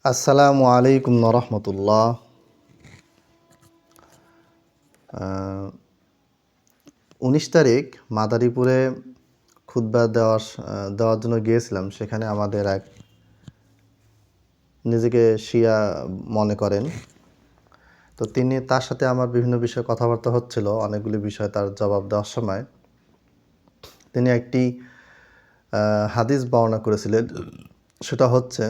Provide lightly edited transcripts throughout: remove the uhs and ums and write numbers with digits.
আসসালামু আলাইকুম রহমতুল্লাহ। 19 তারিখ মাদারীপুরে খুতবা দেওয়ার জন্য গিয়েছিলাম। সেখানে আমাদের এক নিজেকে শিয়া মনে করেন, তো তার সাথে আমার বিভিন্ন বিষয়ে কথাবার্তা হচ্ছিল। অনেকগুলি বিষয় তার জবাব দেওয়ার সময় তিনি একটি হাদিস বর্ণনা করেছিলেন। সেটা হচ্ছে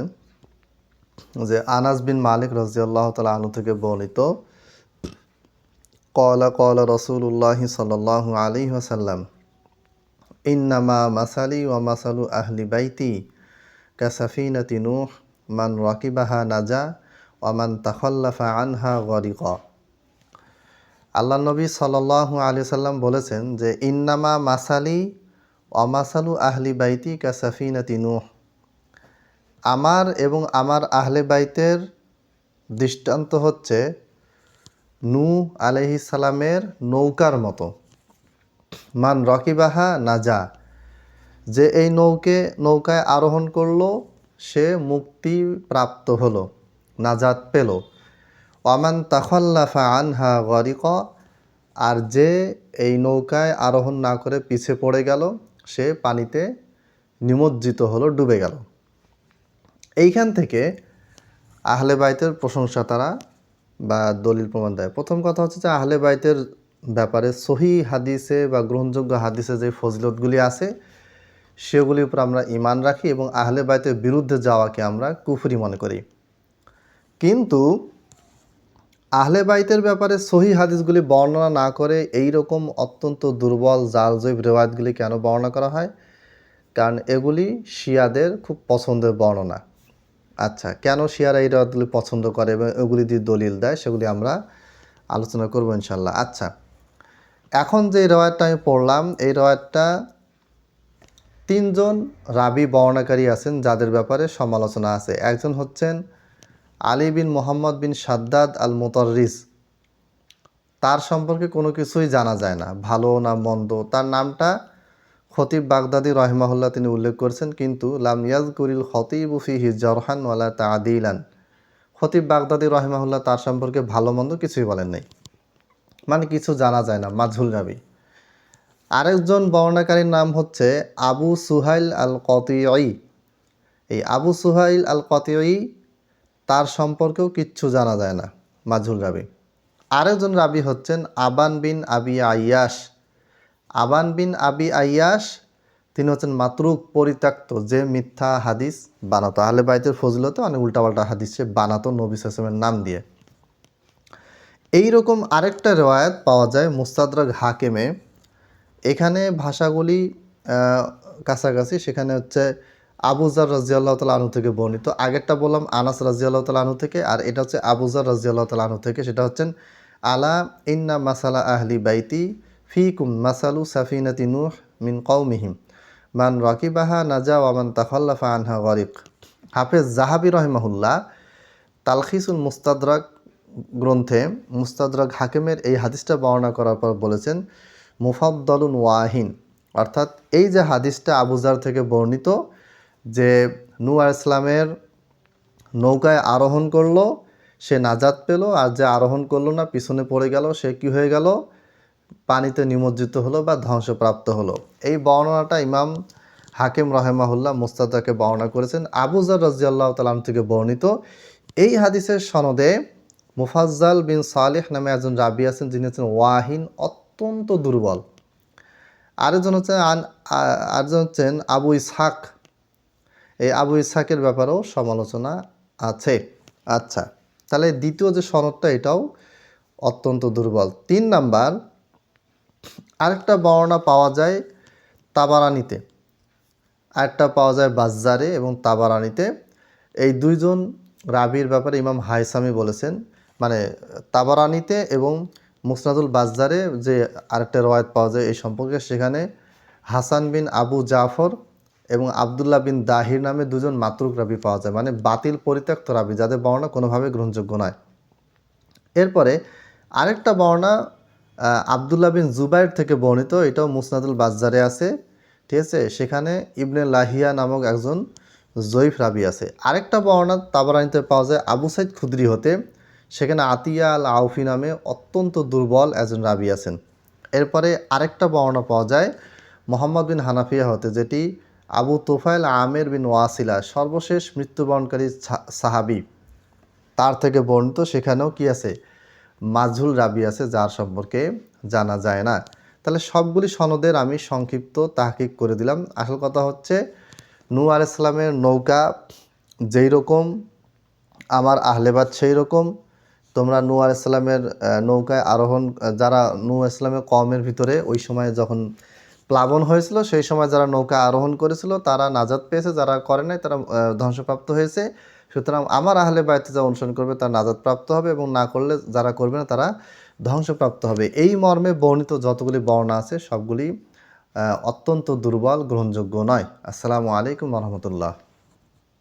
যে আনাস বিন মালিক রাদিয়াল্লাহু তাআলা আনহু থেকে বর্ণিত, ক্বালা রাসূলুল্লাহি সাল্লাল্লাহু আলাইহি ওয়াসাল্লাম, ইন্নামা মাসালি ওয়া মাসালু আহলি বাইতি কাসাফিনাতি নূহ মান রাকিবাহা নাজা ওয়া মান তাখাল্লাফা আনহা গরিকা। আল্লাহ নবী সাল্লাল্লাহু আলাইহি সাল্লাম বলেছেন যে ইন্নামা মাসালি ওয়া মাসালু আহলি বাইতি কাসাফিনাতি নূহ, আমার এবং আমার আহলে বাইতের দৃষ্টান্ত হচ্ছে নূহ আলাইহিস সালামের নৌকার মতো। মান রকিবাহা নাজা, যে এই নৌকায় আরোহণ করলো সে মুক্তি প্রাপ্ত হলো, নাজাত পেল। ওয়ামান তাখাল্লাফা আনহা গরিক, আর যে এই নৌকায় আরোহণ না করে পিছে পড়ে গেল সে পানিতে নিমজ্জিত হলো, ডুবে গেল। এইখান থেকে আহলে বাইতের প্রশংসা তারা বা দলিল প্রমাণ দেয়। প্রথম কথা হচ্ছে যে আহলে বাইতের ব্যাপারে সহি হাদিসে বা গ্রহণযোগ্য হাদিসে যে ফজিলতগুলি আছে সেগুলির উপর আমরা ঈমান রাখি এবং আহলে বাইতের বিরুদ্ধে যাওয়াকে আমরা কুফরি মনে করি। কিন্তু আহলে বাইতের ব্যাপারে সহি হাদিসগুলি বর্ণনা না করে এই রকম অত্যন্ত দুর্বল জালজৈব রেওয়ায়তগুলি কেন বর্ণনা করা হয়? কারণ এগুলি শিয়াদের খুব পছন্দের বর্ণনা। আচ্ছা, কেন শিয়ারা এই রেওয়ায়তগুলি পছন্দ করে এবং এগুলি দিয়ে দলিল দেয় সেগুলি আমরা আলোচনা করবো ইনশাল্লাহ। আচ্ছা, এখন যে রেওয়ায়তটা আমি পড়লাম এই রেওয়ায়তটা 3জন রাবি বর্ণনাকারী আছেন যাদের ব্যাপারে সমালোচনা আছে। একজন হচ্ছেন আলী বিন মোহাম্মদ বিন সাদ্দাদ আল মুতাররিজ। তার সম্পর্কে কোনো কিছুই জানা যায় না, ভালো না মন্দ। তার নামটা খতিব বাগদাদি রহিমাহুল্লাহ তিনি উল্লেখ করেছেন, কিন্তু লাম ইয়াজকুরিল খতিবু ফিহি জারহান ওয়ালা তা'দীলান। খতিব বাগদাদি রহিমাহুল্লাহ তার সম্পর্কে ভালো মন্দ কিছুই বলেন নাই, মানে কিছু জানা যায় না, মাজহুল রাবি। আরেকজন বর্ণনাকারীর নাম হচ্ছে আবু সুহাইল আল কতিঈ। এই আবু সুহাইল আল কতিঈ, তার সম্পর্কেও কিচ্ছু জানা যায় না, মাজহুল রাবি। আরেকজন রাবি হচ্ছেন আবান বিন আবি আইয়াস। আবান বিন আবি আইয়াস তিনি হচ্ছেন মাতরুক, পরিত্যক্ত, যে মিথ্যা হাদিস বানাতো। আহলে বাইতের ফজিলতে অনেক উল্টাপাল্টা হাদিস সে বানাতো নবী সাল্লাল্লাহু আলাইহি ওয়াসাল্লামের নাম দিয়ে। এইরকম আরেকটা রেওয়ায়াত পাওয়া যায় মুস্তাদরাক হাকিমে। এখানে ভাষাগুলি কাছাকাছি। সেখানে হচ্ছে আবু যার রাদিয়াল্লাহু তাআলা আনহু থেকে বর্ণিত। আগেরটা বললাম আনাস রাদিয়াল্লাহু তাআলা আনহু থেকে, আর এটা হচ্ছে আবু যার রাদিয়াল্লাহু তাআলা আনহু থেকে। সেটা হচ্ছেন আলা ইন্না মাসালা আহলি বাইতি ফিকুম মাসালু সাফিনাতি নূহ মিন কওমিহিম মান রাকিবাহা নাজা ওয়া মান তাখাল্লাফা আনহা গরিক। হাফেজ জাহাবি রহিমাহুল্লাহ তালখিসুল মুস্তাদরাক গ্রন্থে মুস্তাদরাক হাকিমের এই হাদিসটা বর্ণনা করার পর বলেছেন মুফাদ্দালুন ওয়াহিন, অর্থাৎ এই যে হাদিসটা আবু যার থেকে বর্ণিত যে নূহ আলাইহিস সালামের নৌকায় আরোহণ করলো সে নাজাত পেল, আর যে আরোহণ করলো না পিছনে পড়ে গেল সে কি হয়ে গেল, পানিতে নিমজ্জিত হলো বা ধ্বংসপ্রাপ্ত হলো। এই বর্ণনাটা ইমাম হাকিম রাহিমাহুল্লাহ মুস্তাদরাকে বর্ণনা করেছেন আবু যার রাদিয়াল্লাহু তাআলা আনহু থেকে বর্ণিত। এই হাদিসের সনদে মুফাজ্জাল বিন সালেহ নামে একজন রাবি আছেন যিনি হচ্ছেন ওয়াহিন, অত্যন্ত দুর্বল। আরেকজন হচ্ছেন আবু ইসহাক। এই আবু ইসহাকের ব্যাপারেও সমালোচনা আছে। আচ্ছা, তাহলে দ্বিতীয় যে সনদটা এটাও অত্যন্ত দুর্বল। 3 নাম্বার, আরেকটা বর্ণনা পাওয়া যায় তাবারানিতে, আরেকটা পাওয়া যায় বাজ্জারে এবং তাবারানিতে। এই দুইজন রাবির ব্যাপারে ইমাম হায়সামি বলেছেন, মানে তাবারানিতে এবং মুসনাদুল বাজ্জারে যে আরেকটা রওয়ায়াত পাওয়া যায় এই সম্পর্কে, সেখানে হাসান বিন আবু জাফর এবং আবদুল্লাহ বিন দাহির নামে দুজন মাতরুক রাবি পাওয়া যায়, মানে বাতিল পরিত্যক্ত রাবি যাদের বর্ণনা কোনোভাবে গ্রহণযোগ্য নয়। এরপরে আরেকটা বর্ণনা আবদুল্লাহ বিন জুবাইর থেকে বর্ণিত, এটাও মুসনাদুল বাজ্জারে আছে, ঠিক আছে। সেখানে ইবনে লাহিয়া নামক একজন জয়ীফ রাবি আছে। আরেকটা বর্ণনা তাবারানীতে পাওয়া যায় আবু সাইদ খুদরি হতে, সেখানে আতিয়া আল আউফি নামে অত্যন্ত দুর্বল একজন রাবি আছেন। এরপরে আরেকটা বর্ণনা পাওয়া যায় মোহাম্মদ বিন হানাফিয়া হতে, যেটি আবু তুফাইল আমের বিন ওয়াসিলা সর্বশেষ মৃত্যুবরণকারী সাহাবি, তার থেকে বর্ণিত। সেখানেও কি আছে? মাজহুল রাবি আছে, যার সম্পর্কে জানা যায় না। তাহলে সবগুলি সনদের আমি সংক্ষিপ্ত তাহকিক করে দিলাম। আসল কথা হচ্ছে নূহ আলাইহিস সালামের নৌকা যেই রকম, আমার আহলেবাদ সেই রকম। তোমরা নূহ আলাইহিস সালামের নৌকায় আরোহণ, যারা নূহ আলাইহিস সালামের কওমের ভিতরে ওই সময় যখন প্লাবন হয়েছিল সেই সময় যারা নৌকা আরোহণ করেছিল তারা নাজাত পেয়েছে, যারা করে নাই তারা ধ্বংসপ্রাপ্ত হয়েছে। সুতরাং আমার আহলে বায়তে যা অনুসরণ করবে তারা নাজাত প্রাপ্ত হবে, এবং না করলে যারা করবে না তারা ধ্বংসপ্রাপ্ত হবে। এই মর্মে বর্ণিত যতগুলি বর্ণনা আছে সবগুলি অত্যন্ত দুর্বল, গ্রহণযোগ্য নয়। আসসালামু আলাইকুম রহমতুল্লাহ।